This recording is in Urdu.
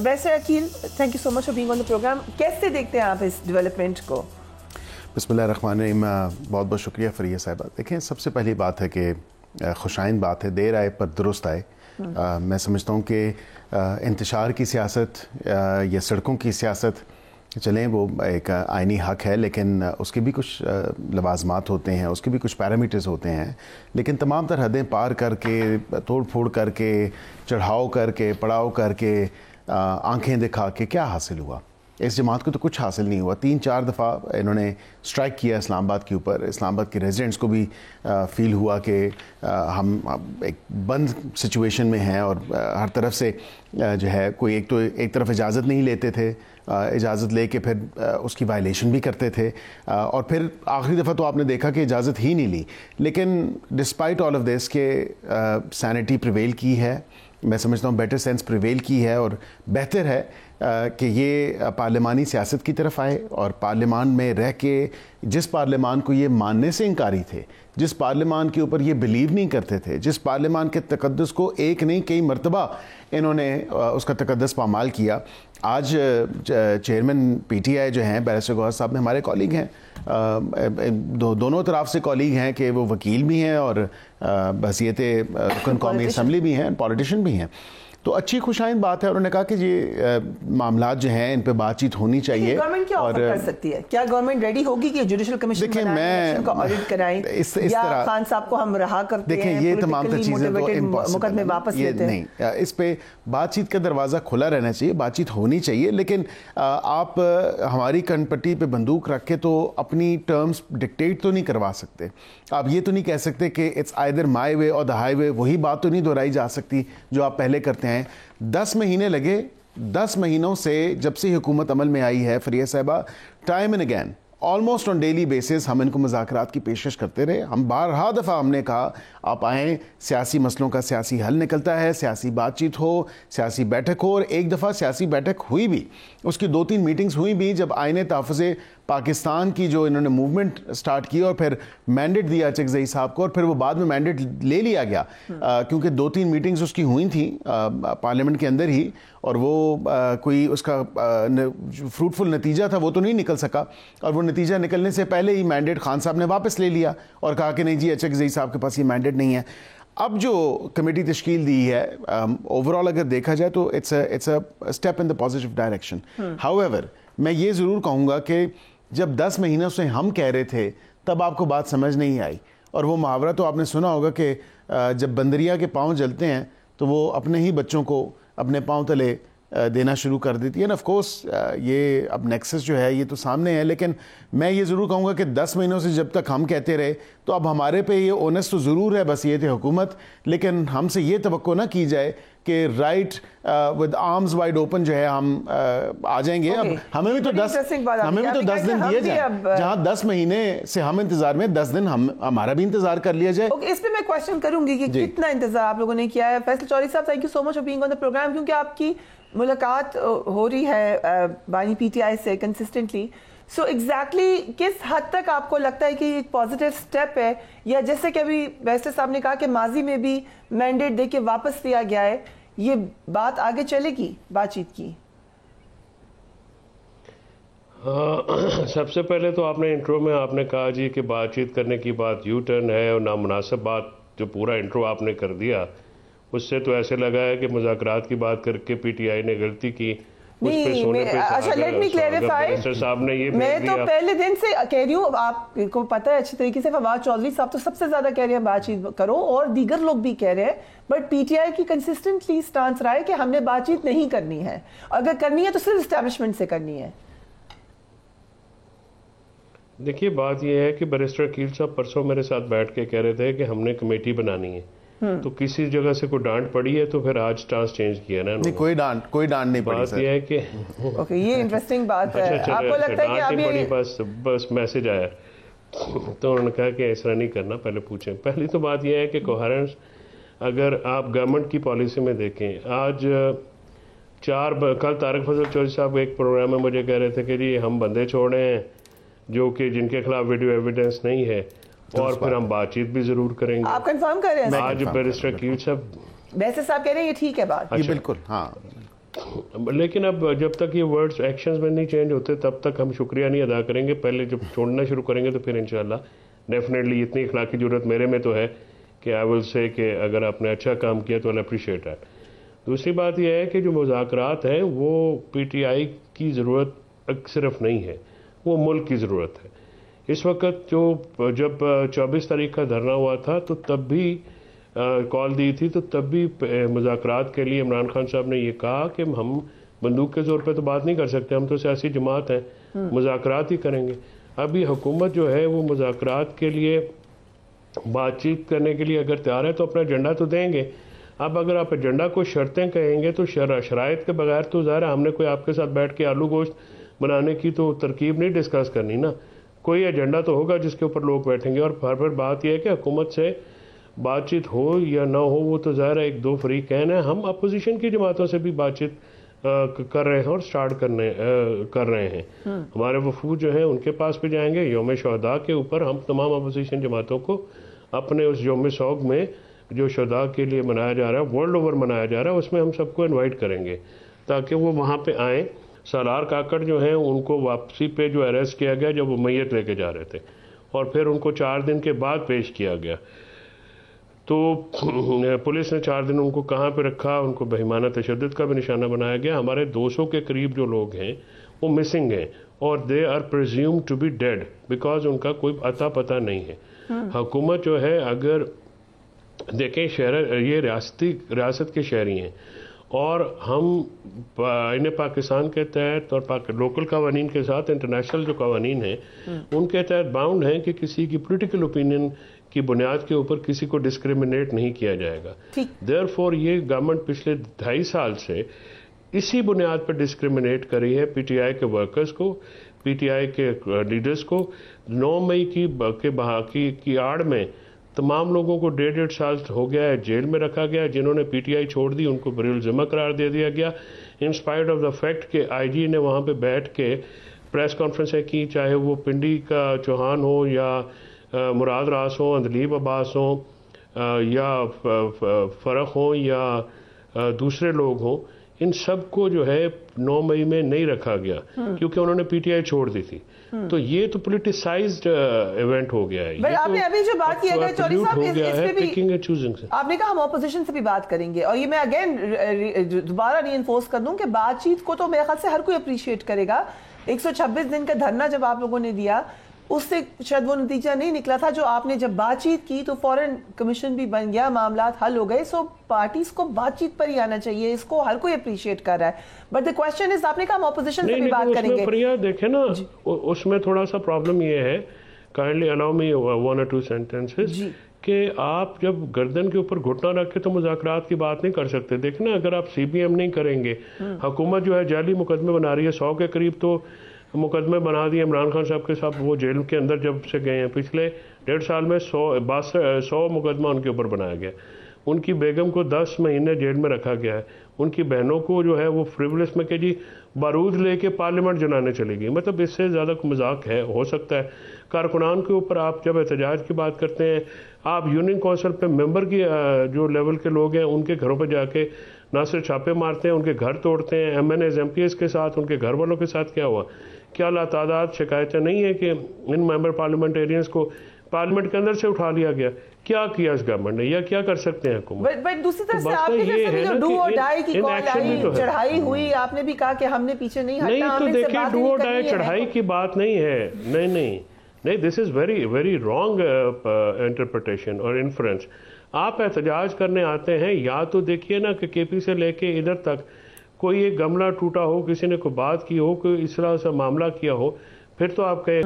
ویسے Aqeel, thank you so much for being on the programme. کیسے دیکھتے ہیں آپ اس ڈیولپمنٹ کو؟ بسم اللہ الرحمن الرحیم. بہت بہت شکریہ فریہ صاحبہ. دیکھیں, سب سے پہلی بات ہے کہ خوشائند بات ہے, دیر آئے پر درست آئے. میں سمجھتا ہوں کہ انتشار کی سیاست یا سڑکوں کی سیاست چلیں وہ ایک آئینی حق ہے, لیکن اس کے بھی کچھ لوازمات ہوتے ہیں, اس کے بھی کچھ پیرامیٹرز ہوتے ہیں. لیکن تمام تر حدیں پار کر کے, توڑ پھوڑ کر کے, چڑھاؤ کر کے, پڑاؤ کر کے, آنکھیں دکھا کے کیا حاصل ہوا؟ اس جماعت کو تو کچھ حاصل نہیں ہوا. 3-4 دفعہ انہوں نے اسٹرائک کیا اسلام آباد کے اوپر. اسلام آباد کے ریزیڈنٹس کو بھی فیل ہوا کہ ہم ایک بند سچویشن میں ہیں, اور ہر طرف سے جو ہے کوئی ایک طرف اجازت نہیں لیتے تھے, اجازت لے کے پھر اس کی وائلیشن بھی کرتے تھے, اور پھر آخری دفعہ تو آپ نے دیکھا کہ اجازت ہی نہیں لی. لیکن ڈسپائٹ آل آف دس کہ سینٹی پریویل کی ہے, میں سمجھتا ہوں بیٹر سینس پریویل کی ہے, اور بہتر ہے کہ یہ پارلیمانی سیاست کی طرف آئے, اور پارلیمان میں رہ کے جس پارلیمان کو یہ ماننے سے انکاری تھے, جس پارلیمان کے اوپر یہ بلیو نہیں کرتے تھے, جس پارلیمان کے تقدس کو ایک نہیں کئی مرتبہ انہوں نے اس کا تقدس پامال کیا. آج چیئرمین پی ٹی آئی جو ہیں بیرسٹر گوہر صاحب میں ہمارے کالگ ہیں, دونوں طرف سے کالگ ہیں کہ وہ وکیل بھی ہیں اور بحیثیت رکن قومی اسمبلی بھی ہیں, پولیٹیشین بھی ہیں. تو اچھی خوشائند بات ہے. انہوں نے کہا کہ یہ معاملات جو ہیں ان پہ بات چیت ہونی چاہیے. گورنمنٹ کیا آفر کر سکتی ہے؟ کیا گورنمنٹ ریڈی ہوگی کہ جوڈیشل کمیشن کا آڈٹ کرائیں, یا خان صاحب کو ہم رہا کرتے ہیں؟ دیکھیں, یہ تمام تر چیزیں تو مقدمے واپس لیتے ہیں. نہیں, اس پہ بات چیت کا دروازہ کھلا رہنا چاہیے, بات چیت ہونی چاہیے. لیکن آپ ہماری کن پٹی پہ بندوق رکھ کے تو اپنی ٹرمز ڈکٹیٹ تو نہیں کروا سکتے. آپ یہ تو نہیں کہہ سکتے کہ اٹس آئیدر مائی وے اور دا ہائی وے. وہی بات تو نہیں دہرائی جا سکتی جو آپ پہلے کرتے ہیں. 10 مہینے لگے, 10 مہینوں سے جب سے حکومت عمل میں آئی ہے فریہ صاحبہ, time and again almost on daily basis ہم ان کو مذاکرات کی پیشکش کرتے رہے. ہم بارہا دفعہ ہم نے کہا آپ آئیں, سیاسی مسئلوں کا سیاسی حل نکلتا ہے, سیاسی بات چیت ہو, سیاسی بیٹھک ہو. اور ایک دفعہ سیاسی بیٹھک ہوئی بھی, اس کی 2-3 میٹنگز ہوئی بھی, جب آئین تحفظ پاکستان کی جو انہوں نے موومنٹ سٹارٹ کی اور پھر مینڈیٹ دیا چکزئی صاحب کو, اور پھر وہ بعد میں مینڈیٹ لے لیا گیا کیونکہ 2-3 میٹنگز اس کی ہوئی تھیں پارلیمنٹ کے اندر ہی, اور وہ کوئی اس کا فروٹفل نتیجہ تھا وہ تو نہیں نکل سکا, اور وہ نتیجہ نکلنے سے پہلے ہی مینڈیٹ خان صاحب نے واپس لے لیا اور کہا کہ نہیں جی چکزئی صاحب کے پاس یہ مینڈیٹ نہیں ہے. اب جو کمیٹی تشکیل دی ہے, اوور آل اگر دیکھا جائے تو it's a step in the positive direction. However ایور, میں یہ ضرور کہوں گا کہ جب 10 مہینوں سے ہم کہہ رہے تھے تب آپ کو بات سمجھ نہیں آئی. اور وہ محاورہ تو آپ نے سنا ہوگا کہ جب بندریا کے پاؤں جلتے ہیں تو وہ اپنے ہی بچوں کو اپنے پاؤں تلے دینا شروع کر دیتی ہے. آف کورس یہ اب نیکسس جو ہے یہ تو سامنے ہے, لیکن میں یہ ضرور کہوں گا کہ 10 مہینوں سے جب تک ہم کہتے رہے تو اب ہمارے پہ یہ اونس تو ضرور ہے بصیت حکومت, لیکن ہم سے یہ توقع نہ کی جائے کہ right with arms wide open جو ہے ہم آ جائیں گے. اب ہمیں بھی تو 10 دن دیے جائیں, جہاں 10 مہینے سے ہم انتظار میں 10 دن ہمارا بھی انتظار کر لیا جائے. اس پہ میں کوشچن کروں گی کہ کتنا انتظار آپ لوگوں نے کیا ہے. فیصل چودھری صاحب, thank you so much for being on the programme. کیونکہ آپ کی ملاقات ہو رہی ہے بانی پی ٹی آئی سے کنسسٹنٹلی, سو ایگزیکٹلی کس حد تک آپ کو لگتا ہے کہ یہ ایک پازیٹیو سٹیپ ہے, یا جیسے کہ ابھی بیرسٹر صاحب نے کہا کہ ماضی میں بھی مینڈیٹ دے کے واپس لیا گیا ہے, یہ بات آگے چلے گی بات چیت کی؟ سب سے پہلے تو آپ نے انٹرو میں آپ نے کہا جی کہ بات چیت کرنے کی بات یو ٹرن ہے اور نامناسب بات, جو پورا انٹرو آپ نے کر دیا اس سے تو ایسے لگا ہے کہ مذاکرات کی بات کر کے پی ٹی آئی نے غلطی کی. اچھا لیٹ می کلیریفائی, میں تو پہلے دن سے کہہ رہی ہوں, آپ کو پتہ ہے اچھی طریقے سے, فواد چودھری صاحب تو سب سے زیادہ کہہ رہے ہیں بات چیت کرو, اور دیگر لوگ بھی کہہ رہے ہیں, بٹ پی ٹی آئی کی کنسسٹنٹلی سٹانس رہا ہے کہ ہم نے بات چیت نہیں کرنی ہے, اگر کرنی ہے تو صرف اسٹیبلشمنٹ سے کرنی ہے. دیکھیے بات یہ ہے کہ بیرسٹر عقیل صاحب پرسوں میرے ساتھ بیٹھ کے کہہ رہے تھے کہ ہم نے کمیٹی بنانی ہے, تو کسی جگہ سے کوئی ڈانٹ پڑی ہے تو پھر آج سٹانس چینج کیا نا. کوئی ڈانٹ نہیں پڑی. بات یہ ہے کہ یہ انٹرسٹنگ بات ہے. آپ کو لگتا ہے کہ اب یہ بس میسج آیا تو انہوں نے کہا کہ ایسا نہیں کرنا, پہلے پوچھیں. پہلی تو بات یہ ہے کہ کوہرنس اگر آپ گورنمنٹ کی پالیسی میں دیکھیں, آج کل طارق فضل چودھری صاحب ایک پروگرام میں مجھے کہہ رہے تھے کہ جی ہم بندے چھوڑے ہیں جو کہ جن کے خلاف ویڈیو ایویڈنس نہیں ہے, اور پھر ہم بات چیت بھی ضرور کریں گے. آپ کنفرم کر رہے ہیں؟ آج بیرسٹر عقیل صاحب بیرسٹر صاحب کہہ رہے ہیں یہ ٹھیک ہے بات. بالکل, ہاں لیکن اب جب تک یہ ورڈز ایکشنز میں نہیں چینج ہوتے تب تک ہم شکریہ نہیں ادا کریں گے. پہلے جب چھوڑنا شروع کریں گے تو پھر انشاءاللہ ڈیفینیٹلی اتنی اخلاقی ضرورت میرے میں تو ہے کہ آئی ول سے کہ اگر آپ نے اچھا کام کیا تو آئی اپریشیٹ دیٹ. دوسری بات یہ ہے کہ جو مذاکرات ہیں وہ پی ٹی آئی کی ضرورت صرف نہیں ہے, وہ ملک کی ضرورت ہے. اس وقت جب 24 تاریخ کا دھرنا ہوا تھا تو تب بھی کال دی تھی, تو تب بھی مذاکرات کے لیے عمران خان صاحب نے یہ کہا کہ ہم بندوق کے زور پہ تو بات نہیں کر سکتے, ہم تو سیاسی جماعت ہیں, مذاکرات ہی کریں گے. ابھی حکومت جو ہے وہ مذاکرات کے لیے بات چیت کرنے کے لیے اگر تیار ہے تو اپنا ایجنڈا تو دیں گے. اب اگر آپ ایجنڈا کو شرطیں کہیں گے تو شرائط کے بغیر تو ظاہر ہے ہم نے کوئی آپ کے ساتھ بیٹھ کے آلو گوشت بنانے کی تو ترکیب نہیں ڈسکس کرنی نا. کوئی ایجنڈا تو ہوگا جس کے اوپر لوگ بیٹھیں گے. اور پھر بات یہ ہے کہ حکومت سے بات چیت ہو یا نہ ہو وہ تو ظاہر ہے ایک دو فریقین ہیں. ہم اپوزیشن کی جماعتوں سے بھی بات چیت کر رہے ہیں اور سٹارٹ کر رہے ہیں. ہمارے وفود جو ہیں ان کے پاس بھی جائیں گے. یوم شہداء کے اوپر ہم تمام اپوزیشن جماعتوں کو اپنے اس یوم سوگ میں جو شہداء کے لیے منایا جا رہا ہے, ورلڈ اوور منایا جا رہا ہے, اس میں ہم سب کو انوائٹ کریں گے تاکہ وہ وہاں پہ آئیں. سالار کاکڑ جو ہیں ان کو واپسی پہ جو اریسٹ کیا گیا جب وہ میت لے کے جا رہے تھے اور پھر ان کو 4 دن کے بعد پیش کیا گیا, تو پولیس نے 4 دن ان کو کہاں پہ رکھا, ان کو بہیمانہ تشدد کا بھی نشانہ بنایا گیا. ہمارے 200 کے قریب جو لوگ ہیں وہ مسنگ ہیں اور they are presumed to be dead because ان کا کوئی اتا پتہ نہیں ہے. حکومت جو ہے اگر دیکھیں یہ ریاست کے شہری ہیں اور ہم آئین پاکستان کے تحت اور لوکل قوانین کے ساتھ انٹرنیشنل جو قوانین ہیں ان کے تحت باؤنڈ ہیں کہ کسی کی پولیٹیکل اوپینین کی بنیاد کے اوپر کسی کو ڈسکریمنیٹ نہیں کیا جائے گا. دیئرفور یہ گورنمنٹ پچھلے 2.5 سال سے اسی بنیاد پر ڈسکریمنیٹ کری ہے پی ٹی آئی کے ورکرز کو, پی ٹی آئی کے لیڈرز کو. 9 مئی کی آڑ میں تمام لوگوں کو 1.5 سال ہو گیا ہے جیل میں رکھا گیا. جنہوں نے پی ٹی آئی چھوڑ دی ان کو بری الذمہ قرار دے دیا گیا in spite of the fact کہ آئی جی نے وہاں پہ بیٹھ کے پریس کانفرنسیں کی, چاہے وہ پنڈی کا چوہان ہو یا مراد راس ہوں, اندلیب عباس ہوں یا فرق ہوں یا دوسرے لوگ ہوں. ان سب کو جو ہے 9 مئی میں نہیں رکھا گیا کیونکہ انہوں نے پی ٹی آئی چھوڑ دی تھی. تو یہ تو پولیٹیسائزڈ ایونٹ ہو گیا ہے. آپ نے ابھی جو بات کی ہے چوہدری صاحب آپ نے کہا ہم اپوزیشن سے بھی بات کریں گے, اور یہ میں اگین دوبارہ ری انفورس کر دوں کہ بات چیت کو تو میرے خیال سے ہر کوئی اپریشیٹ کرے گا. 126 دن کا دھرنا جب آپ لوگوں نے دیا اس سے شاید وہ نتیجہ نہیں نکلا تھا جو آپ نے جب بات چیت کی تو فوراً کمیشن بھی بن گیا, معاملات حل ہو گئے. سو پارٹیز کو بات چیت پر ہی آنا چاہیے, اس کو ہر کوئی اپریشیٹ کر رہا ہے. بٹ دی کوسچن از آپ نے کہا ہم اپوزیشن سے بھی بات کریں گے. پریا دیکھیں نا اس میں تھوڑا سا پرابلم یہ ہے, kindly allow me 1 or 2 sentences, کہ آپ جب گردن کے اوپر گھٹنا رکھ کے تو مذاکرات کی بات نہیں کر سکتے. دیکھیں نا اگر آپ سی بی ایم نہیں کریں گے, حکومت جو ہے جعلی مقدمے بنا رہی ہے, 100 کے قریب تو مقدمے بنا دیے عمران خان صاحب کے ساتھ. وہ جیل کے اندر جب سے گئے ہیں پچھلے 1.5 سال میں 100 مقدمہ ان کے اوپر بنایا گیا. ان کی بیگم کو 10 مہینے جیل میں رکھا گیا ہے. ان کی بہنوں کو جو ہے وہ فریولس میں کہ جی بارود لے کے پارلیمنٹ جلانے چلے گی. مطلب اس سے زیادہ مذاق ہے ہو سکتا ہے. کارکنان کے اوپر آپ جب احتجاج کی بات کرتے ہیں, آپ یونین کونسل پہ ممبر کی جو لیول کے لوگ ہیں ان کے گھروں پہ جا کے نہ صرف چھاپے مارتے ہیں, ان کے گھر توڑتے ہیں. M N A's M P S کے ساتھ ان کے گھر والوں کے ساتھ کیا ہوا؟ کیا لاتعداد شکایتیں نہیں ہیں کہ ان ممبر پارلیمنٹیرینز کو پارلیمنٹ کے اندر سے اٹھا لیا گیا؟ کیا کیا اس گورنمنٹ نے یا کیا کر سکتے ہیں حکومت؟ بٹ دوسری طرف سے آپ کی جو ڈو اور ڈائی کی کال آئی, چڑھائی ہوئی, آپ نے بھی کہا کہ ہم نے پیچھے نہیں ہٹنا. نہیں تو دیکھیں ڈو اور ڈائی چڑھائی کی بات نہیں ہے. نہیں, دس از ویری رانگ انٹرپریٹیشن اور انفرنس. آپ احتجاج کرنے آتے ہیں, یا تو دیکھیے نا کہ کے پی سے لے کے ادھر تک کوئی ایک گملہ ٹوٹا ہو, کسی نے کوئی بات کی ہو, کوئی اس طرح سے معاملہ کیا ہو, پھر تو آپ کہیں